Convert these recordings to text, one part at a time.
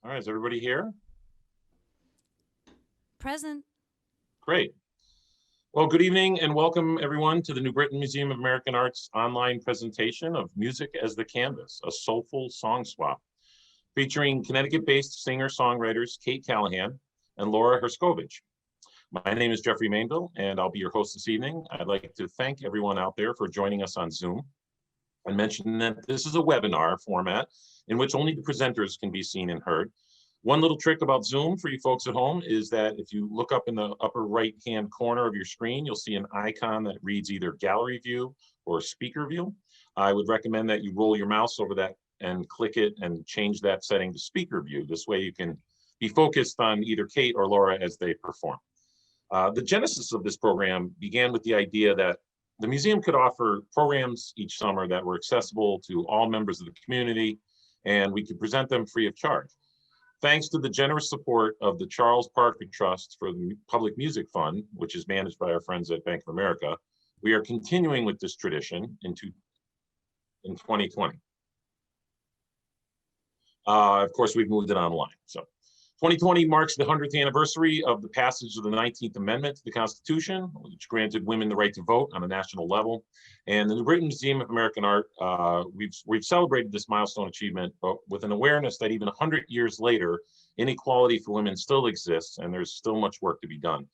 All right, is everybody here? Present. Great. Well, good evening and welcome everyone to the New Britain Museum of American Art's online presentation of Music as the Canvas, a soulful song swap, featuring Connecticut-based singer-songwriters Kate Callahan and Lara Herscovitch. My name is Jeffrey Mainville, and I'll be your host this evening. I'd like to thank everyone out there for joining us on Zoom and mention that this is a webinar format in which only the presenters can be seen and heard. One little trick about Zoom for you folks at home is that if you look up in the upper right-hand corner of your screen, you'll see an icon that reads either gallery view or speaker view. I would recommend that you roll your mouse over that and click it and change that setting to speaker view. This way you can be focused on either Kate or Lara as they perform. The genesis of this program began with the idea that the museum could offer programs each summer that were accessible to all members of the community, and we could present them free of charge. Thanks to the generous support of the Charles Parker Trust for the Public Music Fund, which is managed by our friends at Bank of America, we are continuing with this tradition in 2020. Of course, we've moved it online. So 2020 marks the 100th anniversary of the passage of the 19th Amendment to the Constitution, which granted women the right to vote on a national level. And the New Britain Museum of American Art, we've celebrated this milestone achievement, but with an awareness that even 100 years later, inequality for women still exists, and there's still much work to be done.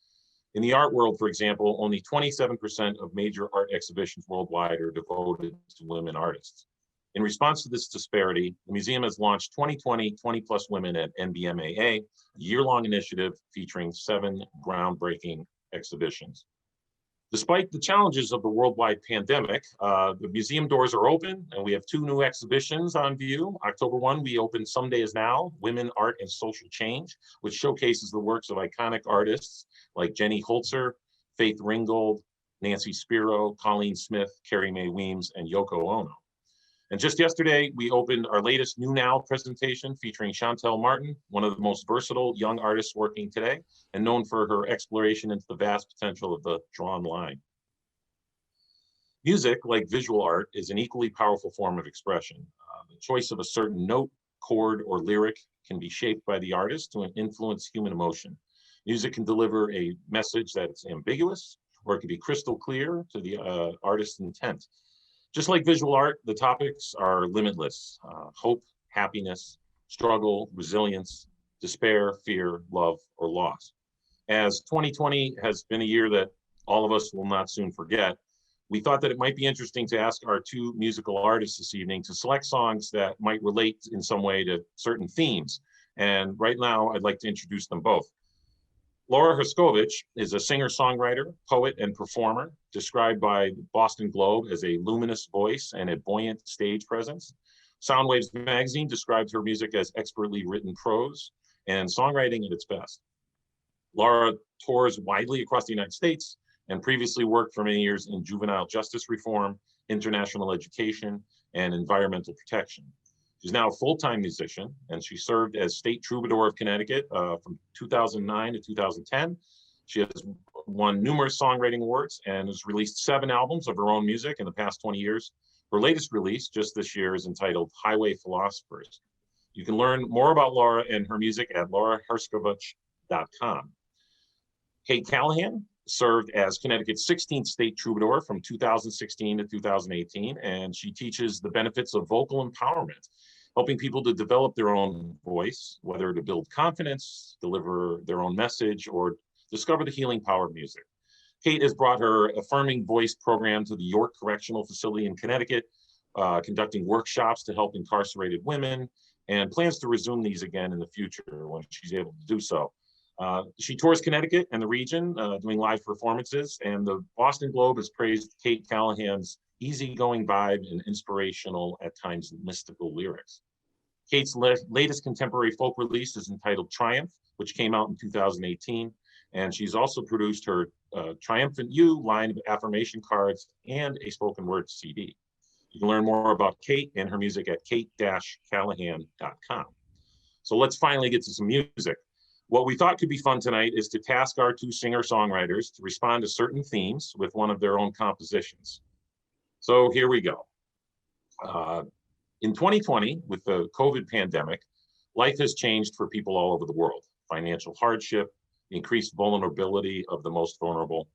In the art world, for example, only 27% of major art exhibitions worldwide are devoted to women artists. In response to this disparity, the museum has launched 2020 20 Plus Women at NBMAA, a year-long initiative featuring 7 groundbreaking exhibitions. Despite the challenges of the worldwide pandemic, the museum doors are open and we have 2 new exhibitions on view. October 1, we opened Some Days Now, Women, Art, and Social Change, which showcases the works of iconic artists like Jenny Holzer, Faith Ringgold, Nancy Spiro, Colleen Smith, Carrie Mae Weems, and Yoko Ono. And just yesterday, we opened our latest New Now presentation featuring Chantel Martin, one of the most versatile young artists working today and known for her exploration into the vast potential of the drawn line. Music, like visual art, is an equally powerful form of expression. The choice of a certain note, chord, or lyric can be shaped by the artist to influence human emotion. Music can deliver a message that's ambiguous, or it can be crystal clear to the artist's intent. Just like visual art, the topics are limitless: hope, happiness, struggle, resilience, despair, fear, love, or loss. As 2020 has been a year that all of us will not soon forget, we thought that it might be interesting to ask our 2 musical artists this evening to select songs that might relate in some way to certain themes. And right now, I'd like to introduce them both. Lara Herscovitch is a singer-songwriter, poet, and performer, described by the Boston Globe as a luminous voice and a buoyant stage presence. Soundwaves magazine described her music as expertly written prose and songwriting at its best. Lara tours widely across the United States and previously worked for many years in juvenile justice reform, international education, and environmental protection. She's now a full-time musician, and she served as State Troubadour of Connecticut from 2009 to 2010. She has won numerous songwriting awards and has released 7 albums of her own music in the past 20 years. Her latest release just this year is entitled Highway Philosophers. You can learn more about Lara and her music at laraherscovitch.com. Kate Callahan served as Connecticut's 16th State Troubadour from 2016 to 2018, and she teaches the benefits of vocal empowerment, helping people to develop their own voice, whether to build confidence, deliver their own message, or discover the healing power of music. Kate has brought her Affirming Voice program to the York Correctional Facility in Connecticut, conducting workshops to help incarcerated women, and plans to resume these again in the future when she's able to do so. She tours Connecticut and the region, doing live performances, and the Boston Globe has praised Kate Callahan's easygoing vibe and inspirational, at times mystical lyrics. Kate's latest contemporary folk release is entitled Triumph, which came out in 2018, and she's also produced her Triumphant You line of affirmation cards and a spoken word CD. You can learn more about Kate and her music at kate-callahan.com. So let's finally get to some music. What we thought could be fun tonight is to task our 2 singer-songwriters to respond to certain themes with one of their own compositions. So here we go. In 2020, with the COVID pandemic, Life has changed for people all over the world. Financial hardship, increased vulnerability of the most vulnerable,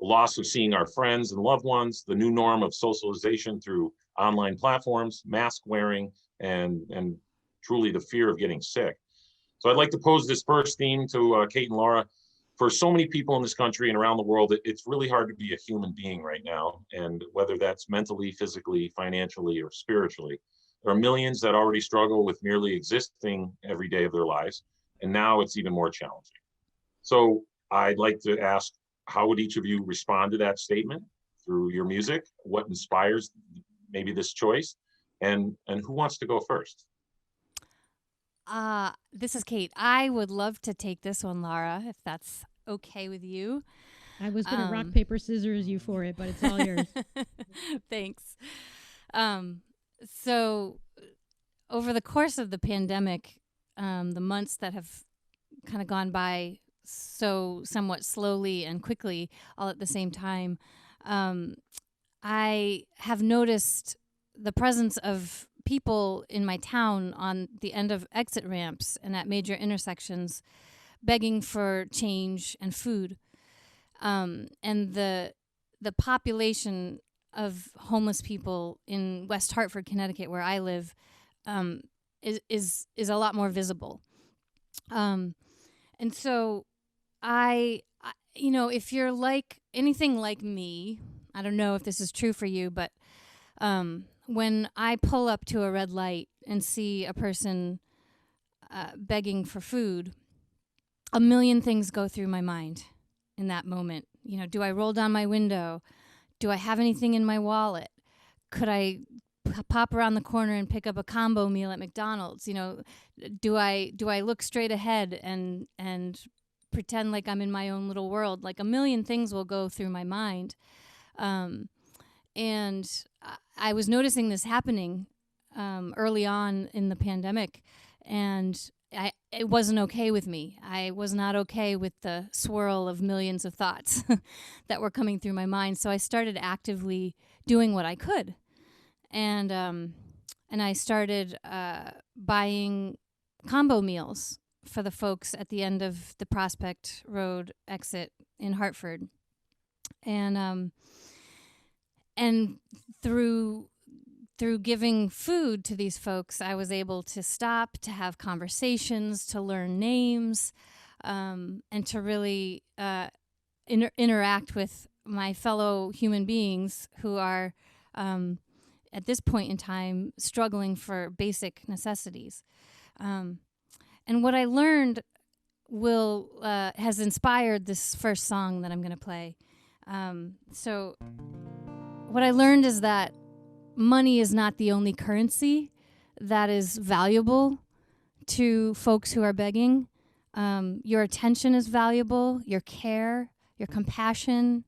the loss of seeing our friends and loved ones, the new norm of socialization through online platforms, mask wearing, and truly the fear of getting sick. So I'd like to pose this first theme to Kate and Lara. For so many people in this country and around the world, it's really hard to be a human being right now. And whether that's mentally, physically, financially, or spiritually, there are millions that already struggle with merely existing every day of their lives. And now it's even more challenging. So I'd like to ask, how would each of you respond to that statement through your music? What inspires maybe this choice? And who wants to go first? This is Kate. I would love to take this one, Lara, if that's okay with you. I was going to rock, paper, scissors you for it, but it's all yours. Thanks. So over the course of the pandemic, the months that have kind of gone by so somewhat slowly and quickly all at the same time, I have noticed the presence of people in my town on the end of exit ramps and at major intersections begging for change and food. And the population of homeless people in West Hartford, Connecticut, where I live, is a lot more visible. And so if you're like anything like me, I don't know if this is true for you, but when I pull up to a red light and see a person begging for food, a million things go through my mind in that moment. Do I roll down my window? Do I have anything in my wallet? Could I pop around the corner and pick up a combo meal at McDonald's? Do I look straight ahead and pretend like I'm in my own little world? Like a million things will go through my mind. And I was noticing this happening early on in the pandemic, and it wasn't okay with me. I was not okay with the swirl of millions of thoughts that were coming through my mind. So I started actively doing what I could, and I started buying combo meals for the folks at the end of the Prospect Road exit in Hartford, and through giving food to these folks, I was able to stop, to have conversations, to learn names, and to really interact with my fellow human beings who are, at this point in time, struggling for basic necessities. And what I learned has inspired this first song that I'm going to play. So what I learned is that money is not the only currency that is valuable to folks who are begging. Your attention is valuable, your care, your compassion,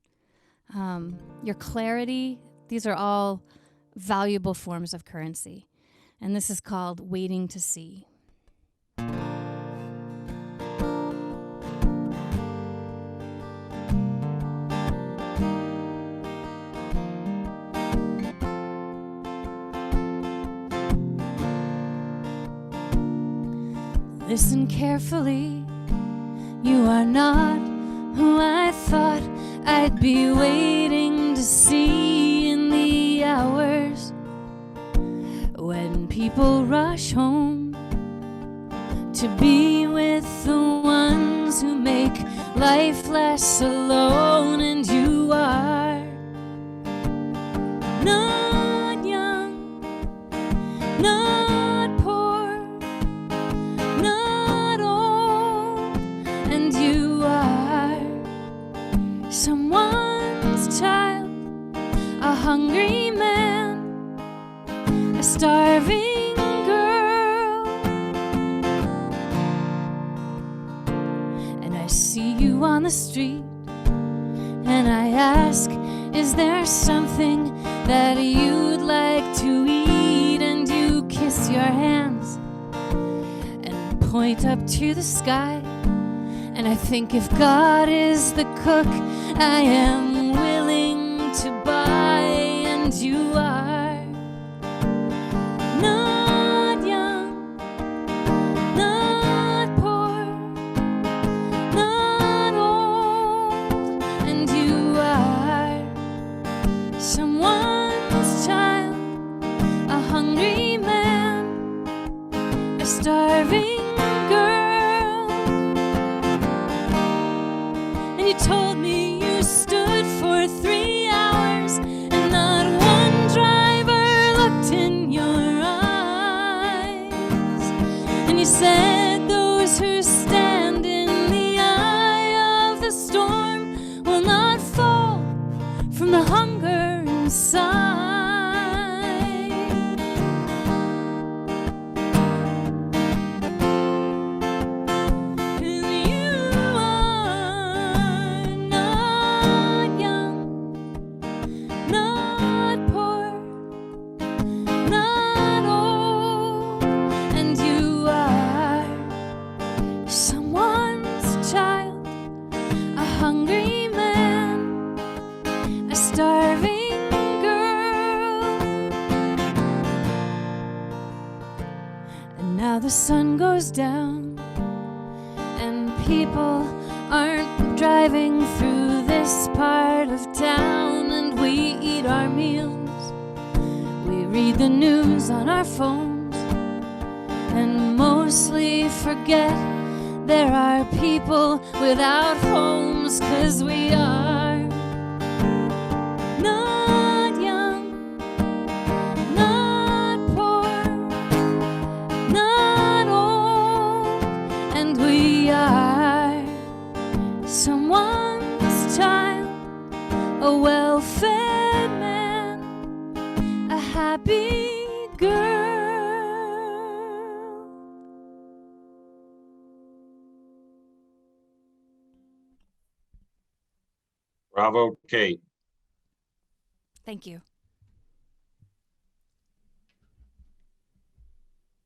your clarity. These are all valuable forms of currency. And this is called Waiting to See. Listen carefully, you are not who I thought I'd be waiting to see in the hours when people rush home to be with the ones who make life less alone. And you are not young, not poor, not old, and you are someone's child, a hungry man, a starving girl. And I see you on the street, and I ask, is there something that you'd like to eat? And you kiss your hands and point up to the sky. And I think, if God is the cook, I am willing to buy. And you are not young, not starving girl. And you told me you stood for 3 hours and not one driver looked in your eyes. And you said those who stand in the eye of the storm will not fall from the hunger inside. The sun goes down and people aren't driving through this part of town, and we eat our meals, we read the news on our phones, and mostly forget there are people without homes, 'cause we are someone's child, a well-fed man, a happy girl. Bravo, Kate. Thank you.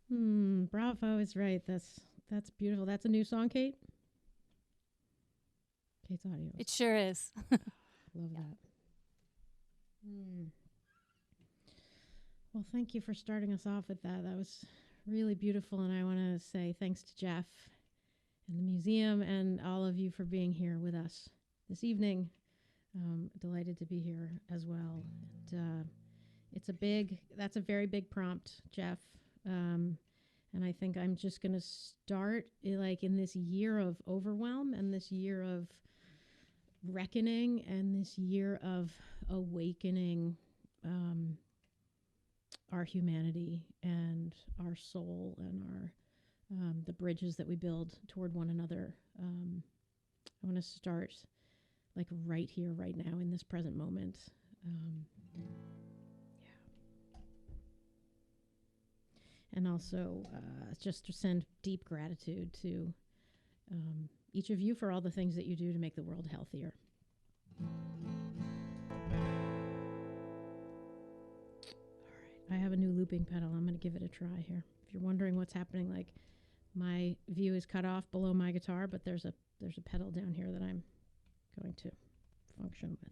Bravo is right. That's beautiful. That's a new song, Kate? Kate's audio. It sure is. Love that. Well, thank you for starting us off with that. That was really beautiful, and I want to say thanks to Jeff and the museum and all of you for being here with us this evening. Delighted to be here as well. And, that's a very big prompt, Jeff. And I think I'm just going to start in this year of overwhelm and this year of reckoning and this year of awakening our humanity and our soul and our the bridges that we build toward one another. I want to start right here, right now, in this present moment. And also just to send deep gratitude to each of you for all the things that you do to make the world healthier. All right, I have a new looping pedal. I'm going to give it a try here. If you're wondering what's happening, my view is cut off below my guitar, but there's a pedal down here that I'm going to function with.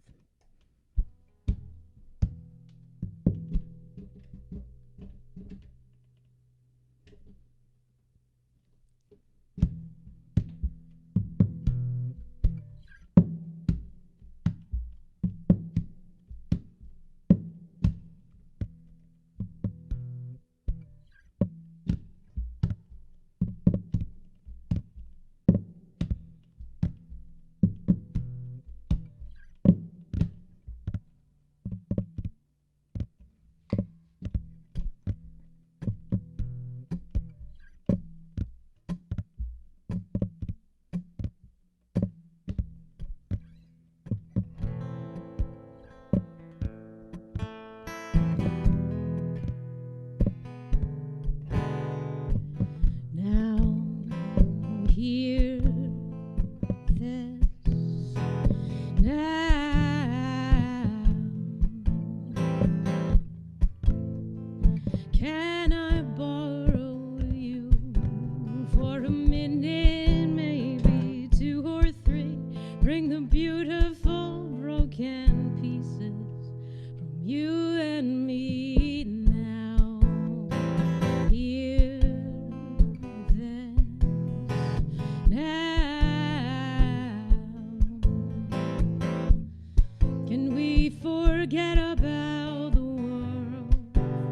Forget about the world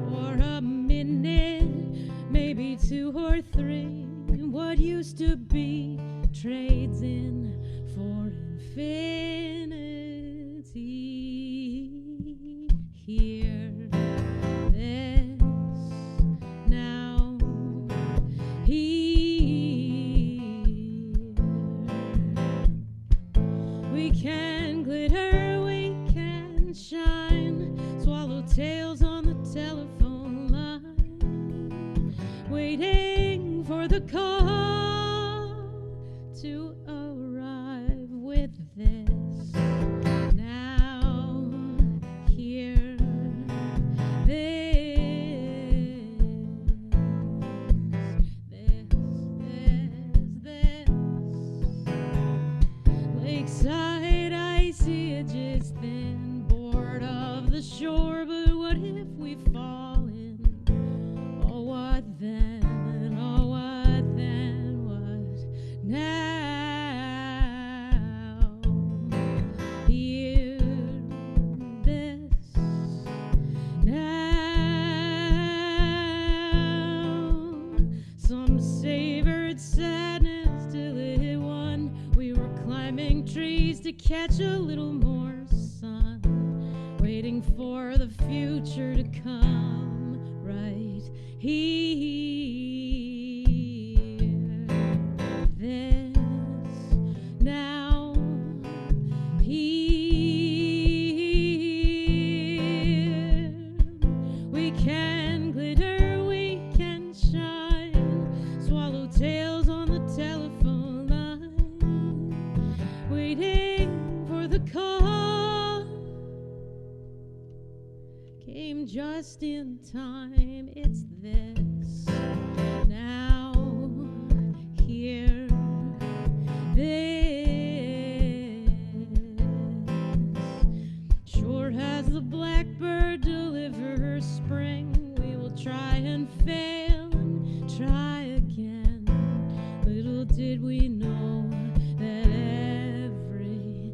for a minute. 2 or 3, what used to be trades in for infinity. Hear this now. Here we can glitter, we can shine, swallow tails on the telephone line, waiting for the call to arrive with this now. Here, this. Lakeside icy edges thin, bored of the shore, but what if we fall in? Oh, what then? Oh, what then? What now? Hear this now. Some savored sadness till it won. We were climbing trees to catch a little more sun, waiting for the future to come right here. This now. Here we can glitter, we can shine, swallow tails on the telephone line, waiting for the call. Came just in time. It's this now. Here, this. Sure has the blackbird delivered spring. We will try and fail and try again. Little did we know that everything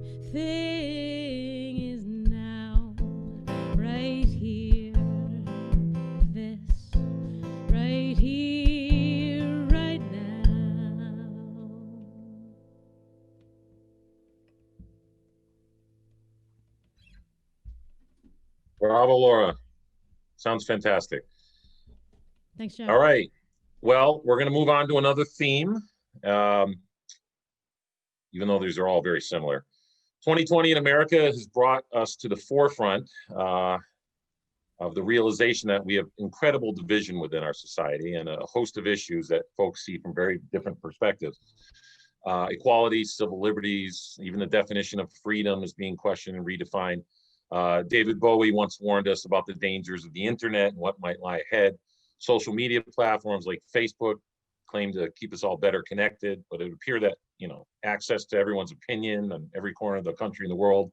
is now right here. This right here, right now. Bravo, Laura. Sounds fantastic. Thanks, Jeff. All right. Well, we're going to move on to another theme, even though these are all very similar. 2020 in America has brought us to the forefront of the realization that we have incredible division within our society and a host of issues that folks see from very different perspectives. Equality, civil liberties, even the definition of freedom is being questioned and redefined. David Bowie once warned us about the dangers of the internet and what might lie ahead. Social media platforms like Facebook claim to keep us all better connected, but it would appear that, access to everyone's opinion on every corner of the country and the world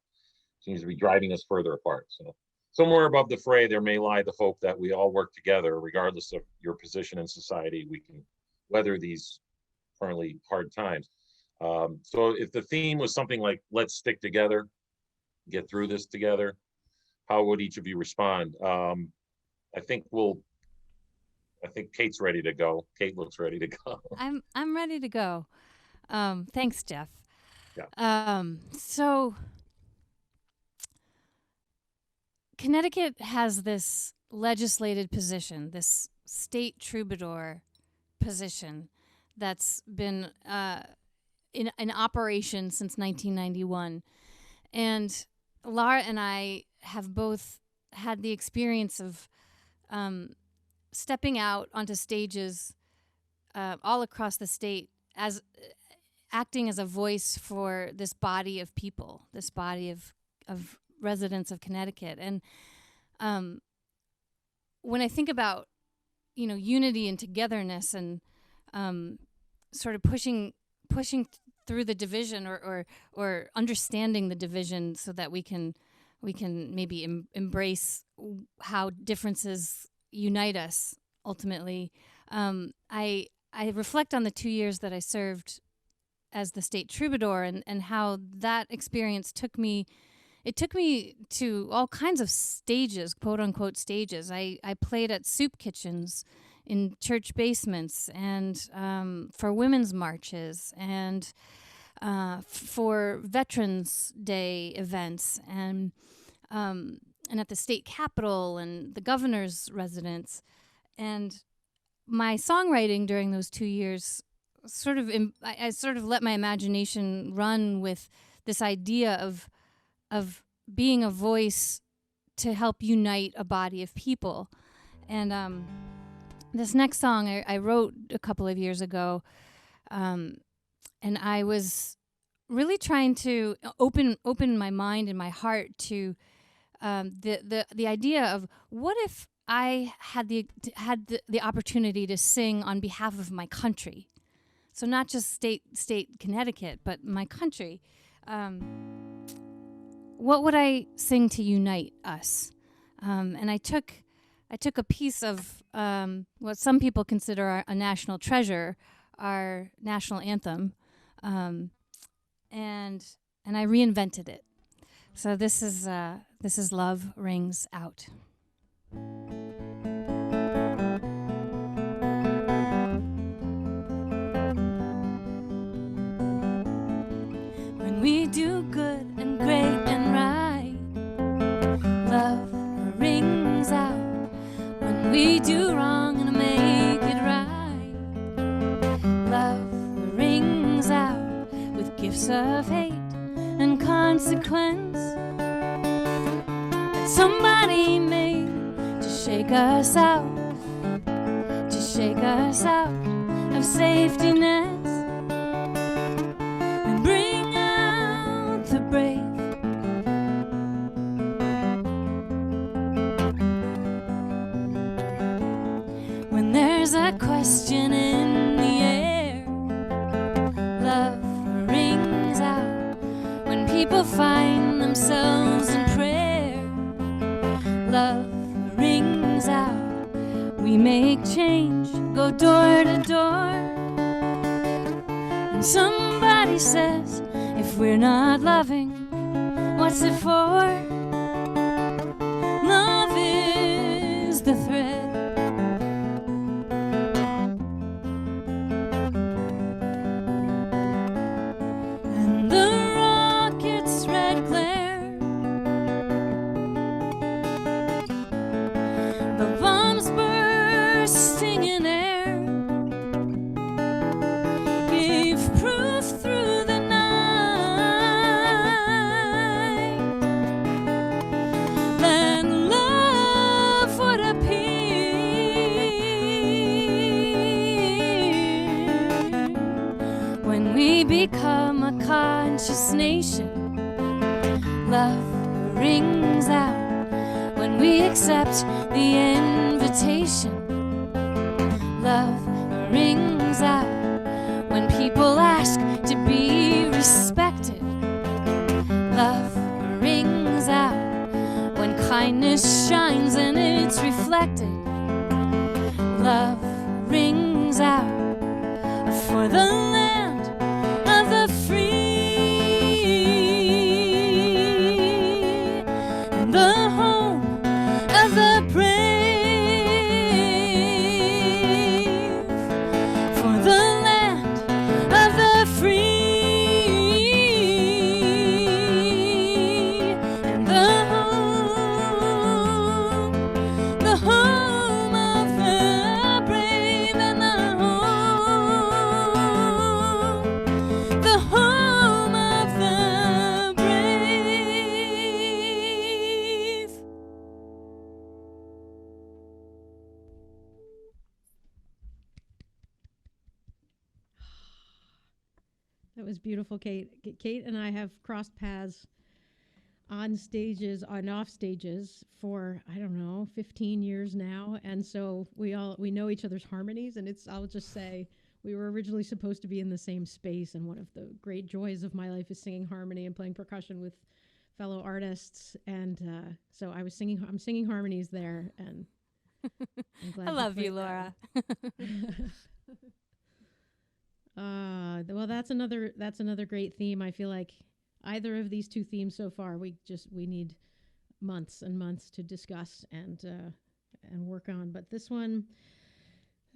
seems to be driving us further apart. So somewhere above the fray, there may lie the hope that we all work together, regardless of your position in society. We can weather these currently hard times. So if the theme was something like, let's stick together, get through this together, how would each of you respond? I think Kate's ready to go. Kate looks ready to go. I'm ready to go. Thanks, Jeff. Yeah. So Connecticut has this legislated position, this state troubadour position that's been in operation since 1991. And Lara and I have both had the experience of stepping out onto stages all across the state as acting as a voice for this body of people, this body of residents of Connecticut. And when I think about, unity and togetherness and sort of pushing through the division or understanding the division so that we can maybe embrace how differences unite us ultimately. I reflect on the 2 years that I served as the state troubadour and how that experience took me to all kinds of stages, quote unquote stages. I played at soup kitchens in church basements, and for women's marches, and for Veterans Day events, and at the state capitol and the governor's residence. And my songwriting during those 2 years I sort of let my imagination run with this idea of being a voice to help unite a body of people. And this next song I wrote a couple of years ago, and I was really trying to open my mind and my heart to the idea of, what if I had the opportunity to sing on behalf of my country? So not just state Connecticut, but my country. What would I sing to unite us? And I took a piece of what some people consider a national treasure, our national anthem, and I reinvented it. So this is Love Rings Out. When we do good and great and right, love rings out. When we do wrong and make it right, love rings out with gifts of hate and consequence that somebody made to shake us out of safety nets and bring out the brave. When there's a question in the air, love rings out. When people find themselves in prayer, love rings out. We make change, go door to door, and somebody says, if we're not loving, what's it for? Love is the thread. And the rocket's red glare, the bombs bursting in air, gave proof through the night that love would appear. When we become a conscious nation, love rings out. When we accept the invitation, love rings out. When people ask to be respected, love rings out. When kindness shines and it's reflected, love rings out. For the land of the free and the home of the brave. For the land of the free and the home of the brave, and the home of the brave. That was beautiful, Kate. Kate and I have crossed paths on stages, on off stages for, I don't know, 15 years now. And so we know each other's harmonies. And I'll just say, we were originally supposed to be in the same space. And one of the great joys of my life is singing harmony and playing percussion with fellow artists. And so I'm singing harmonies there. And I'm glad I love played you, that Laura. one. Well, that's another great theme. I feel like either of these two themes so far, we need months and months to discuss and work on. But this one,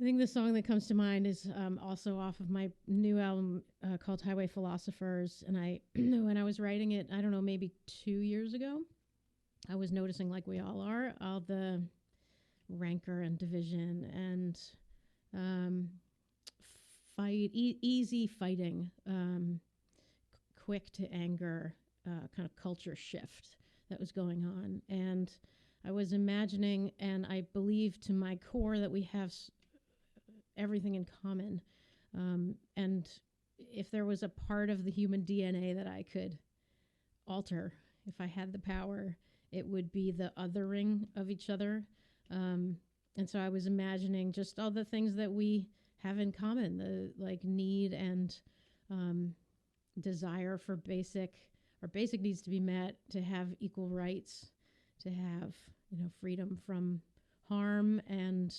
I think the song that comes to mind is also off of my new album called Highway Philosophers. And when I was writing it, I don't know, maybe 2 years ago, I was noticing, like we all are, all the rancor and division and easy fighting, quick to anger, kind of culture shift that was going on. And I was imagining, and I believe to my core that we have everything in common. And if there was a part of the human DNA that I could alter, if I had the power, it would be the othering of each other. And so I was imagining just all the things that we have in common, the like need and desire for basic needs to be met, to have equal rights, to have, freedom from harm and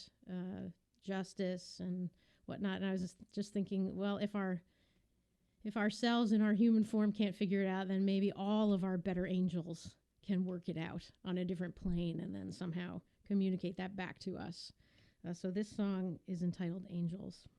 justice and whatnot. And I was just thinking, well, if ourselves in our human form can't figure it out, then maybe all of our better angels can work it out on a different plane and then somehow communicate that back to us. So this song is entitled Angels.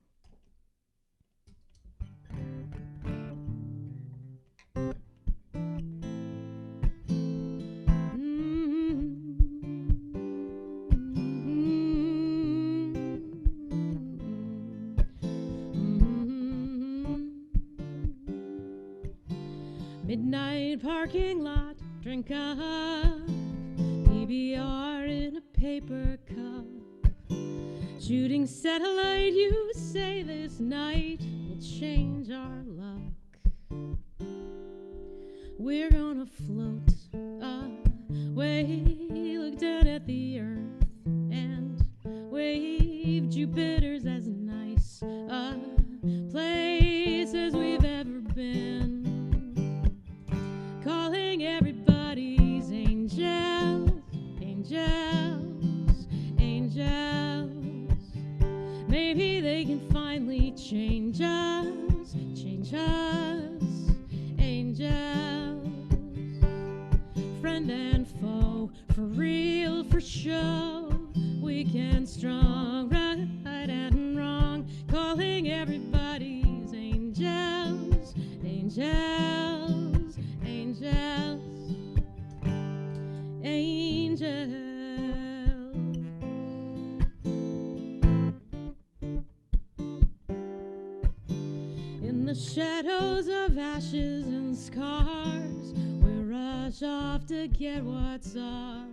Midnight parking lot, drink a PBR in a paper cup. Shooting satellite, you say this night will change our luck. We're gonna float away, look down at the earth and wave. Jupiter's as nice a place as we've ever been. Calling everybody's angels, angels, angels. Maybe they can finally change us, angels. Friend and foe, for real, for show. Weak strong, right and wrong. Calling everybody's angels, angels, angels, angels. In the shadows of ashes and scars, we rush off to get what's ours.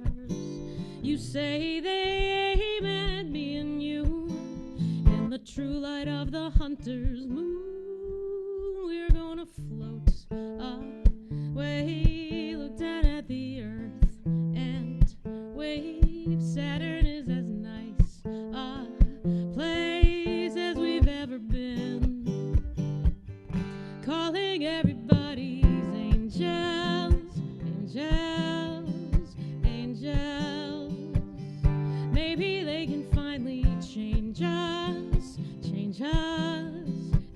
You say they aim at me and you. In the true light of the hunter's moon, we're gonna float away, look down at the earth and wave. Saturn is as nice a place as we've ever been. Calling everybody's angels, angels, angels. Maybe they can finally change us,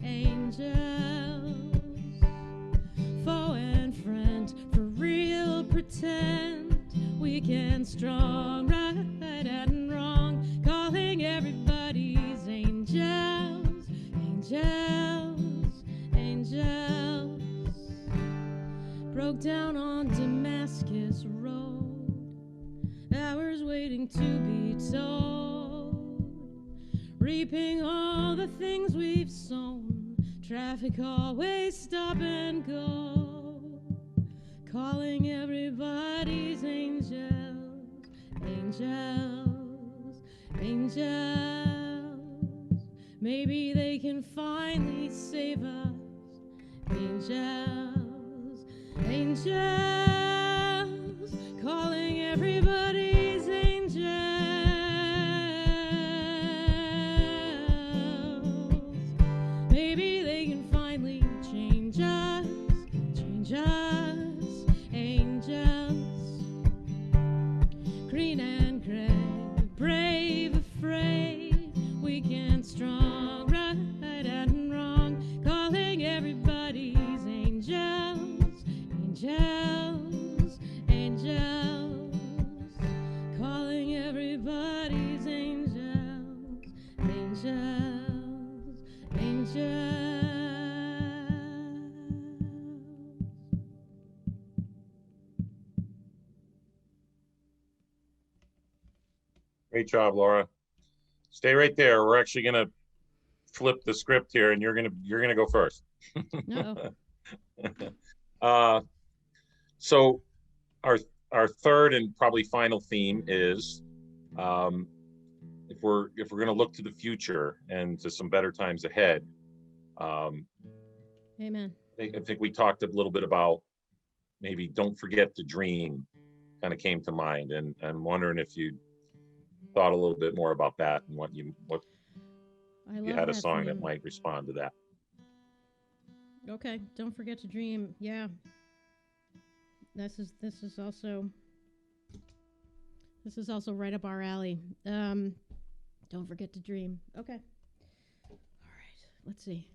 angels. Foe and friend, for real, pretend we can strong, right and wrong. Calling everybody's angels, angels, angels. Broke down on Damascus Road, hours waiting to be told. Reaping all the things we've sown, traffic always stop and go. Calling everybody's angels, angels, angels. Maybe they can finally save us, angels, angels. Calling everybody's angels. Maybe they can finally change us, angels. Green and gray, brave, afraid, weak and strong, right and wrong. Calling everybody's angels, angels. Great job, Laura. Stay right there. We're actually gonna flip the script here, and you're gonna go first. So our third and probably final theme is if we're gonna look to the future and to some better times ahead. Amen. I think we talked a little bit about maybe don't forget to dream, kind of came to mind, and I'm wondering if you thought a little bit more about that and what you had a song that might respond to that. Okay, don't forget to dream. Yeah, this is also right up our alley. Don't forget to dream. Okay. All right. Let's see.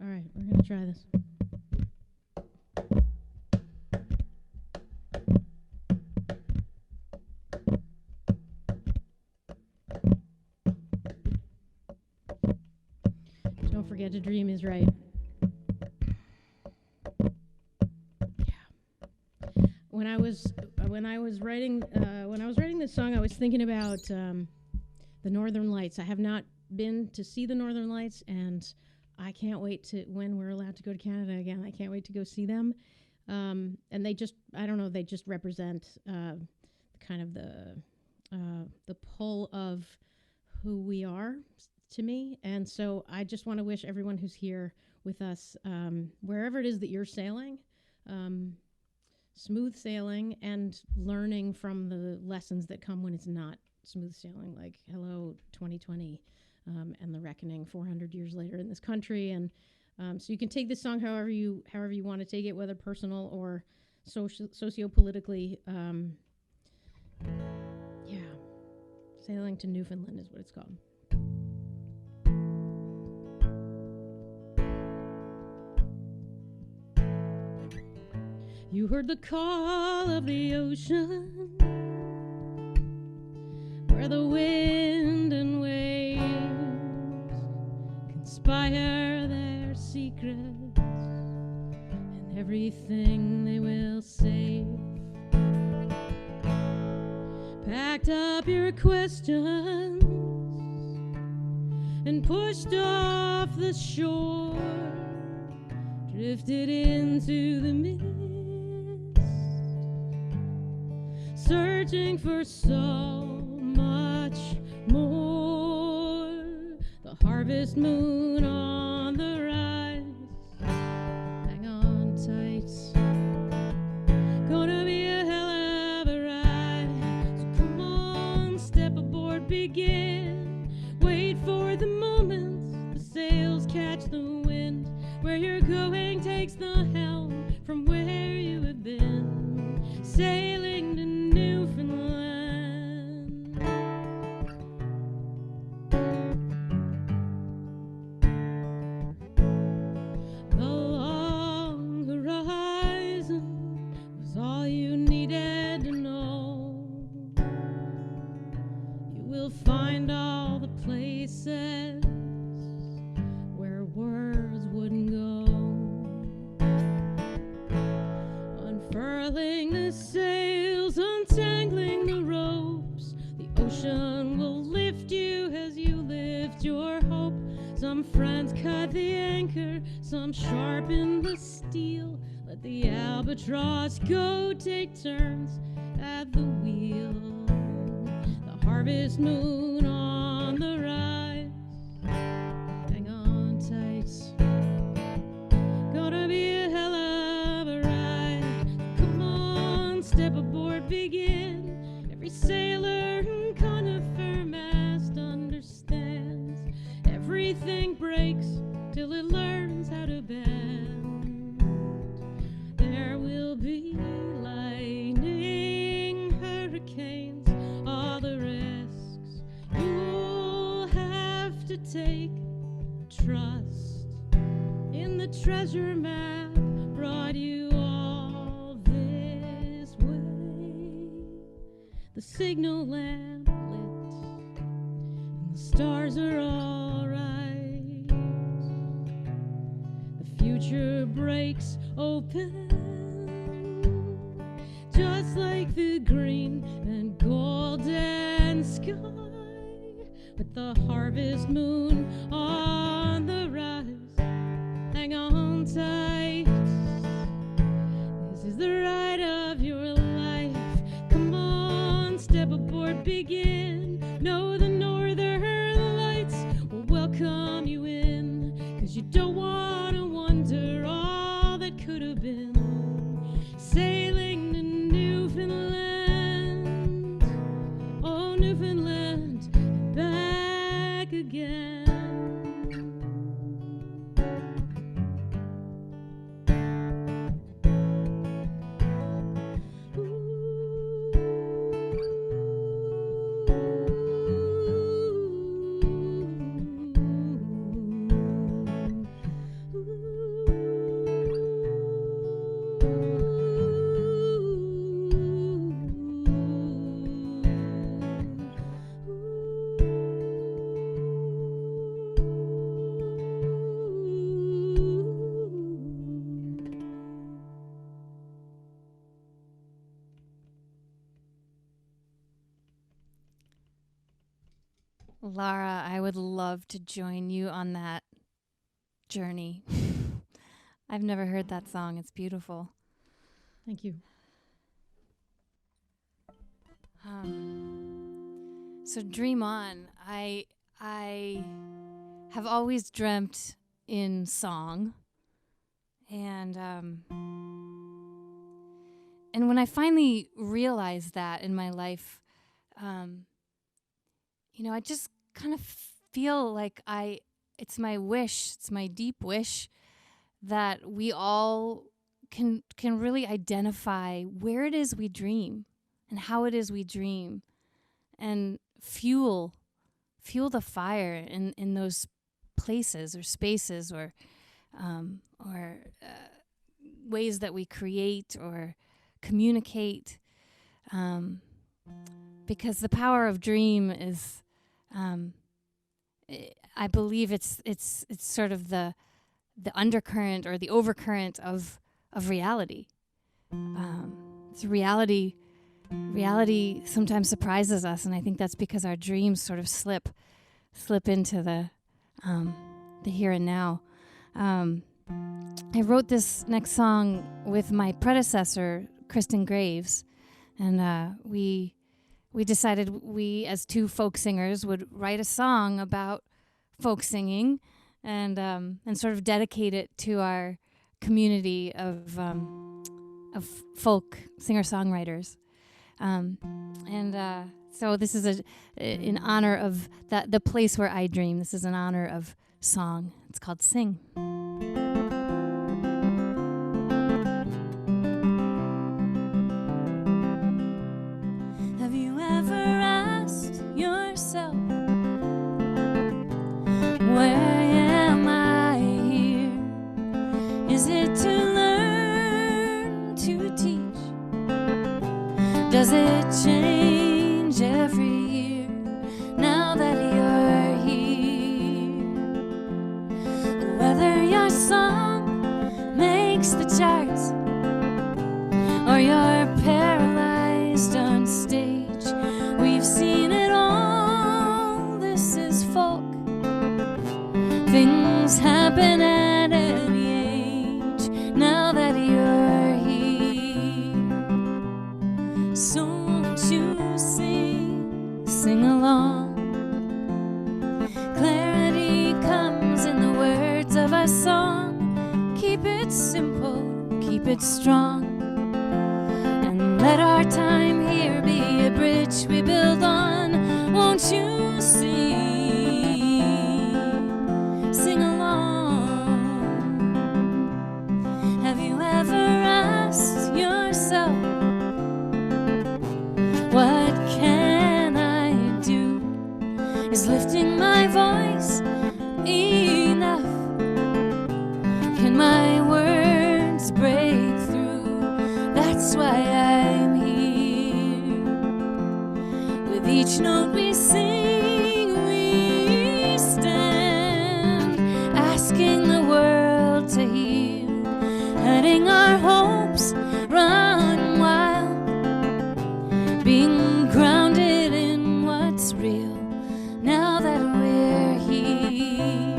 All right, we're gonna try this. Don't forget to dream is right. Yeah. When I was writing this song, I was thinking about the Northern Lights. I have not been to see the Northern Lights, and I can't wait to when we're allowed to go to Canada again. I can't wait to go see them. And they just, I don't know, they just represent kind of the pull of who we are to me. And so I just want to wish everyone who's here with us, wherever it is that you're sailing, smooth sailing and learning from the lessons that come when it's not smooth sailing, like hello 2020 and the reckoning 400 years later in this country. And so you can take this song however you want to take it, whether personal or socio-politically. Yeah, Sailing to Newfoundland is what it's called. You heard the call of the ocean, where the wind and waves conspire their secrets and everything they will save. Packed up your questions and pushed off the shore, drifted into the mist, searching for so much more. The harvest moon on the rise, hang on tight, gonna be a hell of a ride. So come on, step aboard, begin, wait for the moment the sails catch the wind. Where you're going takes the helm from where you have been, sailing to Newfoundland. The long horizon was all you needed to know. You will find all the places where words wouldn't go. Unfurling the sails, untangling the ropes, the ocean will lift you as you lift your hope. Some friends cut the anchor, some sharpen the steel. Let the albatross go, take turns at the wheel. The harvest moon on the rise, hang on tight, gonna be a hell of a ride. Come on, step aboard, begin. take. Trust in the treasure map brought you all this way. The signal lamp lit and the stars are all right. The future breaks open just like the green and golden sky, with the harvest moon on the rise. Hang on tight, this is the ride of your life. Come on, step aboard, begin. Know the northern lights will welcome you in, 'cause you don't want to wonder all that could have been. Sailing to Newfoundland, oh Newfoundland, back again. Lara, I would love to join you on that journey. I've never heard that song. It's beautiful. Thank you. So Dream On. I have always dreamt in song, and when I finally realized that in my life, I just kind of feel like it's my wish, it's my deep wish that we all can really identify where it is we dream and how it is we dream, and fuel the fire in those places or spaces or ways that we create or communicate, because the power of dream is, I believe it's sort of the undercurrent or the overcurrent of reality. It's reality sometimes surprises us, and I think that's because our dreams sort of slip into the here and now. I wrote this next song with my predecessor, Kristen Graves, and we decided we, as two folk singers, would write a song about folk singing and sort of dedicate it to our community of folk singer-songwriters. So this is in honor of the place where I dream. This is in honor of song. It's called Sing. Have you ever asked yourself, where am I here? Is it to learn, to teach? Does it change every year now that you're here? Whether your song makes the charts or you're paralyzed on stage, we've seen it all. This is folk. Things happen at any age now that you're here. So won't you sing along? Clarity comes in the words of a song. Keep it simple, keep it strong, and let our time here be a bridge we build on. Won't you sing along? Have you ever asked yourself, what can I do? Is lifting my voice With each note we sing, we stand, asking the world to heal, letting our hopes run wild, being grounded in what's real now that we're here.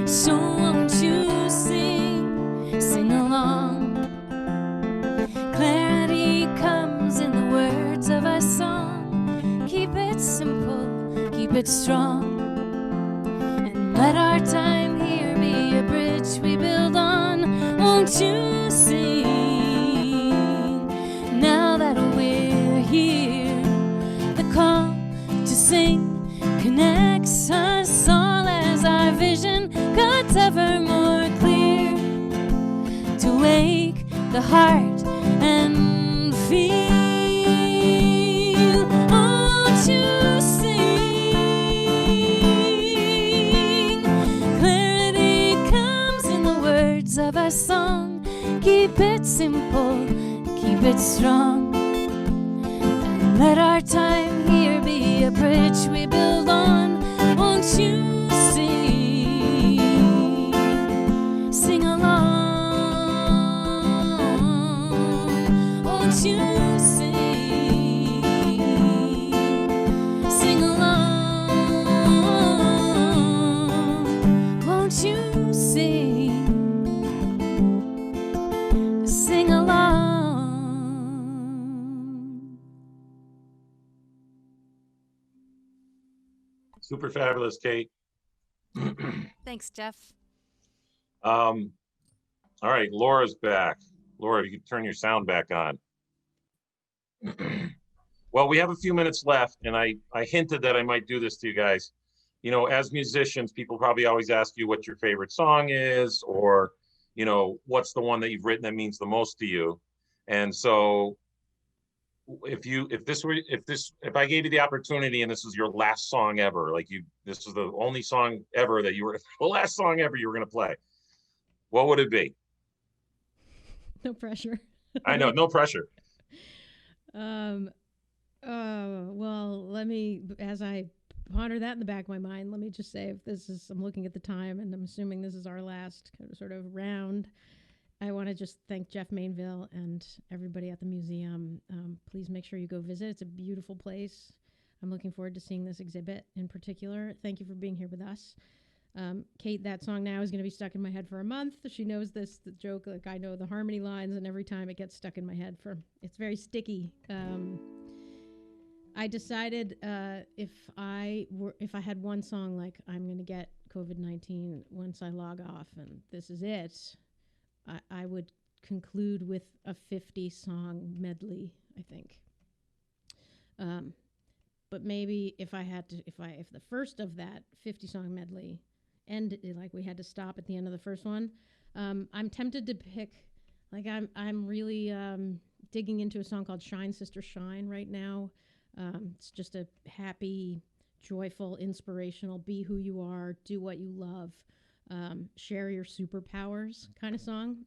So won't you sing along? Clarity comes in the words of a song. Keep it simple, keep it strong, and let our time here be a bridge we build on. Won't you sing now that we're here? The call to sing connects us all as our vision cuts ever more clear, to wake the heart and feel. Won't you sing? Clarity comes in the words of a song. Keep it simple, keep it strong, and let our time here be a bridge we build on. Won't you sing? Sing along. Won't you sing? Sing along. Won't you sing? Sing along. Super fabulous, Kate. Thanks, Jeff. All right, Laura's back. Laura, you can turn your sound back on. Well, we have a few minutes left, and I hinted that I might do this to you guys. You know, as musicians, people probably always ask you what your favorite song is, or, you know, what's the one that you've written that means the most to you. And so if I gave you the opportunity and this was your last song ever, like this was the only song ever that the last song ever you were going to play, what would it be? No pressure. I know, no pressure. Well, let me, as I ponder that in the back of my mind, let me just say, if this is, I'm looking at the time and I'm assuming this is our last sort of round, I want to just thank Jeff Mainville and everybody at the museum. Please make sure you go visit. It's a beautiful place. I'm looking forward to seeing this exhibit in particular. Thank you for being here with us. Kate, that song now is going to be stuck in my head for a month. She knows the joke, like I know the harmony lines, and every time it gets stuck in my head it's very sticky. I decided if I had one song, like I'm going to get COVID-19 once I log off and this is it, I would conclude with a 50-song medley, I think. But maybe if the first of that 50-song medley ended, like we had to stop at the end of the first one, I'm tempted to pick, like I'm really digging into a song called Shine Sister Shine right now. It's just a happy, joyful, inspirational, be who you are, do what you love, share your superpowers kind of song.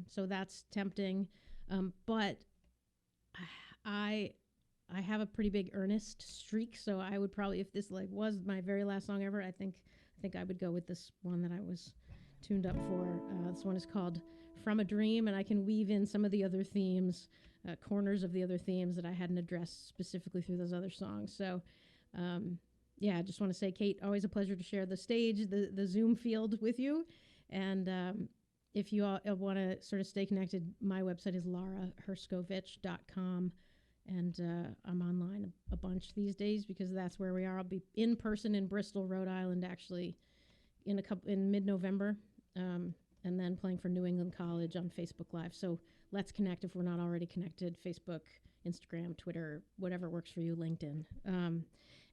So that's tempting. But I have a pretty big earnest streak, so I would probably, if this like was my very last song ever, I think I would go with this one that I was tuned up for. This one is called From a Dream, and I can weave in some of the other themes, corners of the other themes that I hadn't addressed specifically through those other songs. So yeah, I just want to say, Kate, always a pleasure to share the stage, the Zoom field with you. And if you all want to sort of stay connected, my website is laraherscovitch.com. And I'm online a bunch these days because that's where we are. I'll be in person in Bristol, Rhode Island, actually in mid-November, and then playing for New England College on Facebook Live. So let's connect if we're not already connected. Facebook, Instagram, Twitter, whatever works for you, LinkedIn.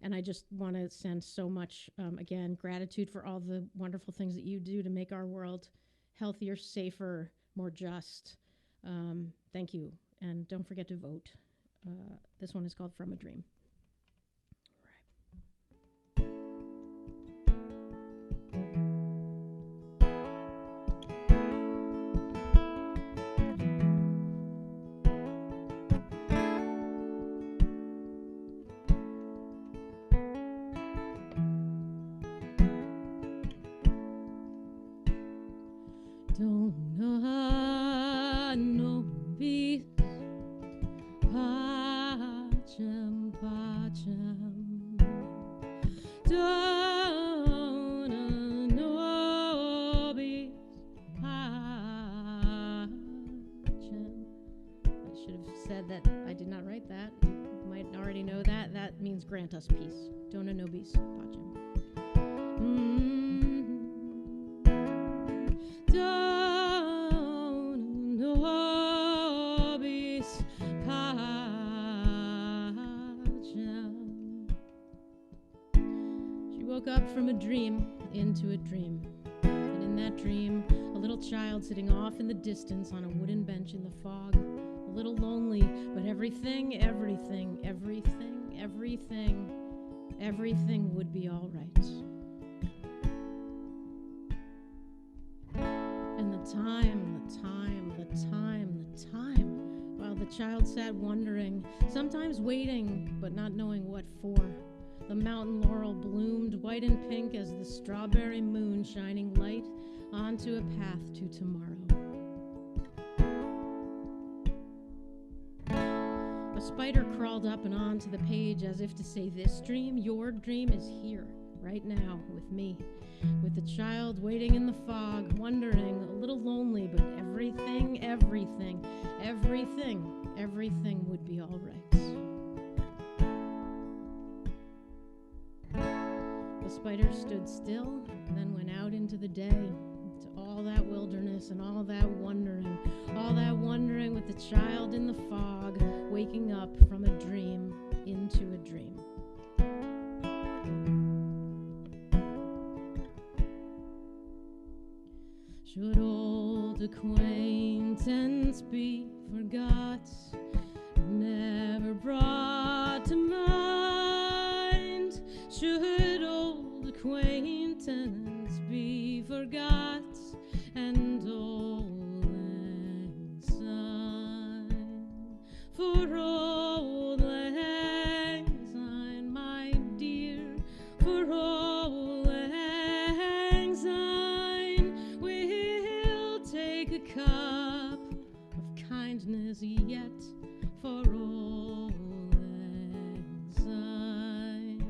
And I just want to send so much, again, gratitude for all the wonderful things that you do to make our world healthier, safer, more just. Thank you. And don't forget to vote. This one is called From a Dream. Don't know peace. Pacem, pacem. Don't know peace. Pacem. I should have said that I did not write that. You might already know that. That means grant us peace. Dona nobis pacem. Dona nobis pacem. She woke up from a dream into a dream. And in that dream, a little child sitting off in the distance on a wooden bench in the fog. A little lonely, but everything would be all right. And the time, while the child sat wondering, sometimes waiting, but not knowing what for. The mountain laurel bloomed white and pink as the strawberry moon shining light onto a path to tomorrow. A spider crawled up and onto the page as if to say, this dream, your dream, is here, right now, with me. With the child waiting in the fog, wondering, a little lonely, but everything would be all right. The spider stood still, and then went out into the day, to all that wilderness and all that wondering with the child in the fog, waking up from a dream into a dream. Should old acquaintance be forgot, never brought to mind? Should old acquaintance be forgot, and old lang syne? For old lang syne, my dear, for old lang syne, we'll take a cup of kindness yet for old lang syne.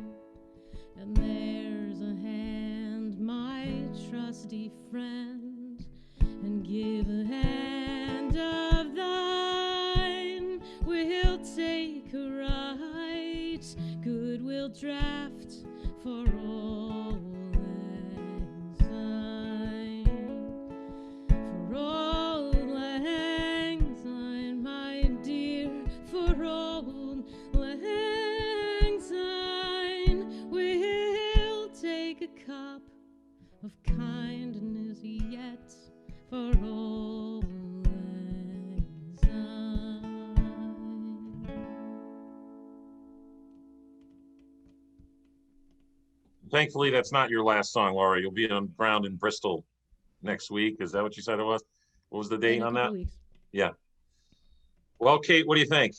And there's a hand, my trusty friend, and give a hand of thine. We'll take a right goodwill draft for old lang syne. For old lang syne, my dear, for old lang syne, we'll take a cup of kindness yet for old lang syne. Thankfully, that's not your last song, Laura. You'll be on ground in Bristol next week. Is that what you said it was? What was the date In a on couple that? weeks. Yeah. Well, Kate, what do you think?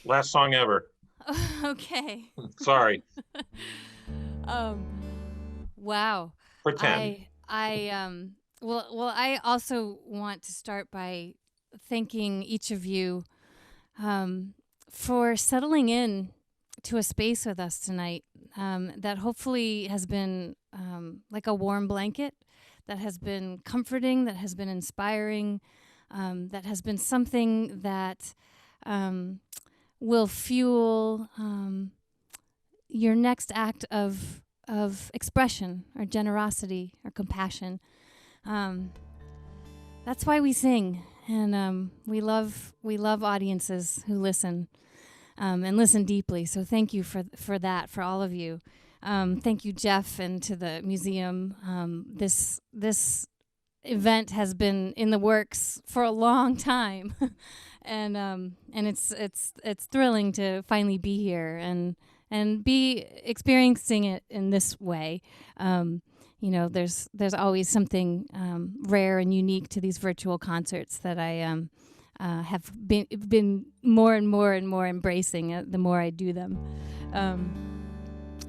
Last song ever. Okay. Sorry. Wow. Pretend. I also want to start by thanking each of you for settling in to a space with us tonight that hopefully has been like a warm blanket, that has been comforting, that has been inspiring, that has been something that will fuel your next act of expression or generosity or compassion. That's why we sing, and we love audiences who listen and listen deeply. So thank you for that, for all of you. Thank you, Jeff, and to the museum. This event has been in the works for a long time, and it's thrilling to finally be here and be experiencing it in this way. There's always something rare and unique to these virtual concerts that I have been more and more embracing the more I do them.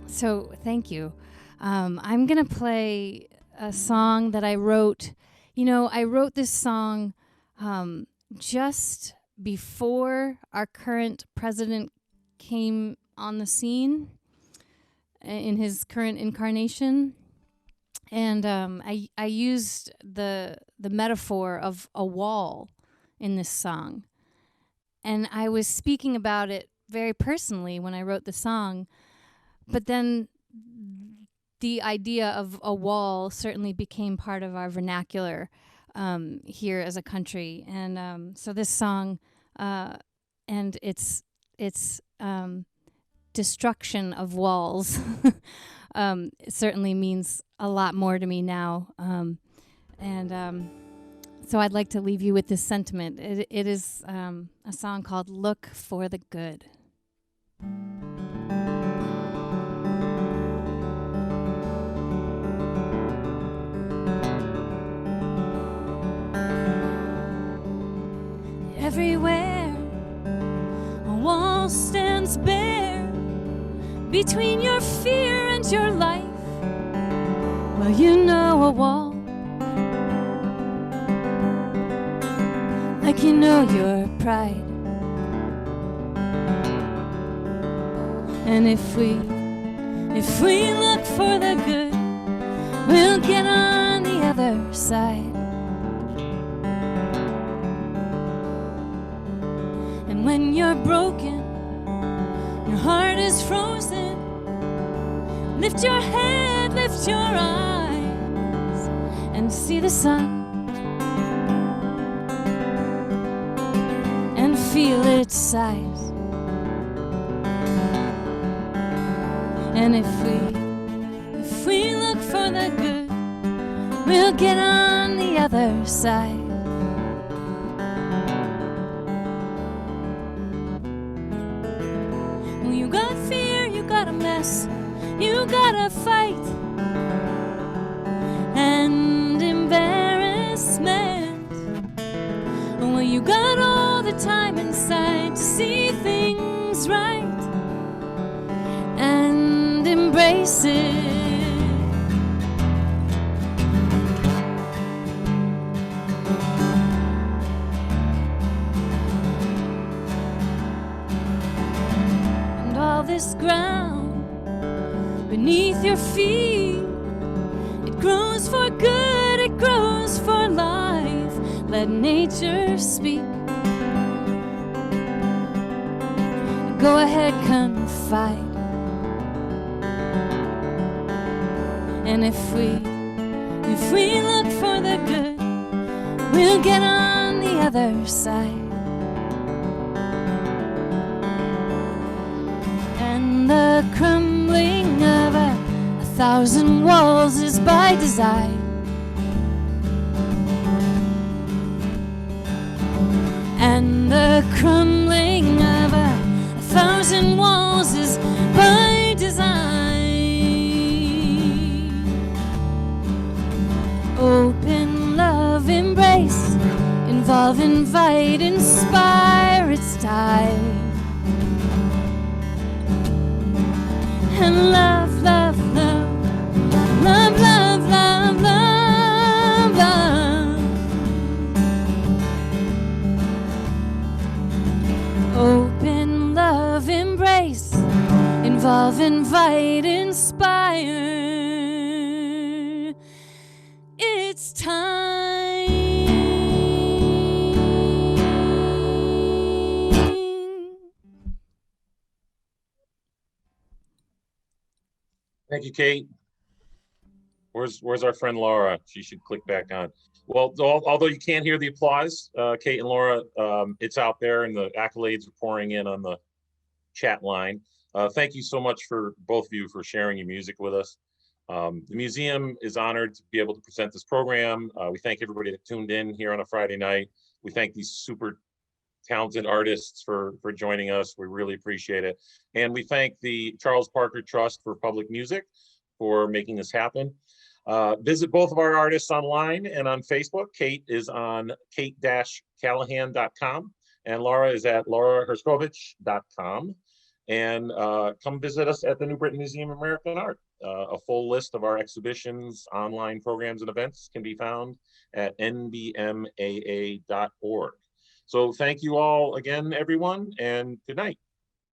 So thank you. I'm gonna play a song that I wrote You know, I wrote this song just before our current president came on the scene in his current incarnation. And I used the metaphor of a wall in this song. And I was speaking about it very personally when I wrote the song. But then the idea of a wall certainly became part of our vernacular here as a country. And so this song and its destruction of walls it certainly means a lot more to me now. So I'd like to leave you with this sentiment. It is a song called Look for the Good. Everywhere a wall stands bare between your fear and your life. Well, you know a wall like you know your pride. And if we look for the good, we'll get on the other side. And when you're broken, your heart is frozen, lift your head, lift your eyes, and see the sun, and feel its size. And if we look for the good, we'll get on the other side. Well, you got fear, you got a mess, you gotta fight, and embarrassment. Well, you got all the time inside to see things right and embrace it. And all this ground beneath your feet, it grows for good, it grows for life. Let nature speak. Go ahead, confide. And if we look for the good, we'll get on the other side. And the crumbling of a thousand walls is by design. And the crumbling of a thousand walls is by design. Open, love, embrace, involve, invite, inspire, it's time. And love, love, love, love, love, love, love, love. Open, love, embrace, involve, invite, inspire. It's time. Thank you, Kate. Where's our friend Laura? She should click back on. Well, although you can't hear the applause, Kate and Laura, it's out there and the accolades are pouring in on the chat line. Thank you so much for both of you for sharing your music with us. The museum is honored to be able to present this program. We thank everybody that tuned in here on a Friday night. We thank these super talented artists for joining us. We really appreciate it. And we thank the Charles Parker Trust for Public Music for making this happen. Visit both of our artists online and on Facebook. Kate is on kate-callahan.com and Laura is at lauraherscovitch.com. And come visit us at the New Britain Museum of American Art. A full list of our exhibitions, online programs, and events can be found at nbmaa.org. So thank you all again, everyone, and good night.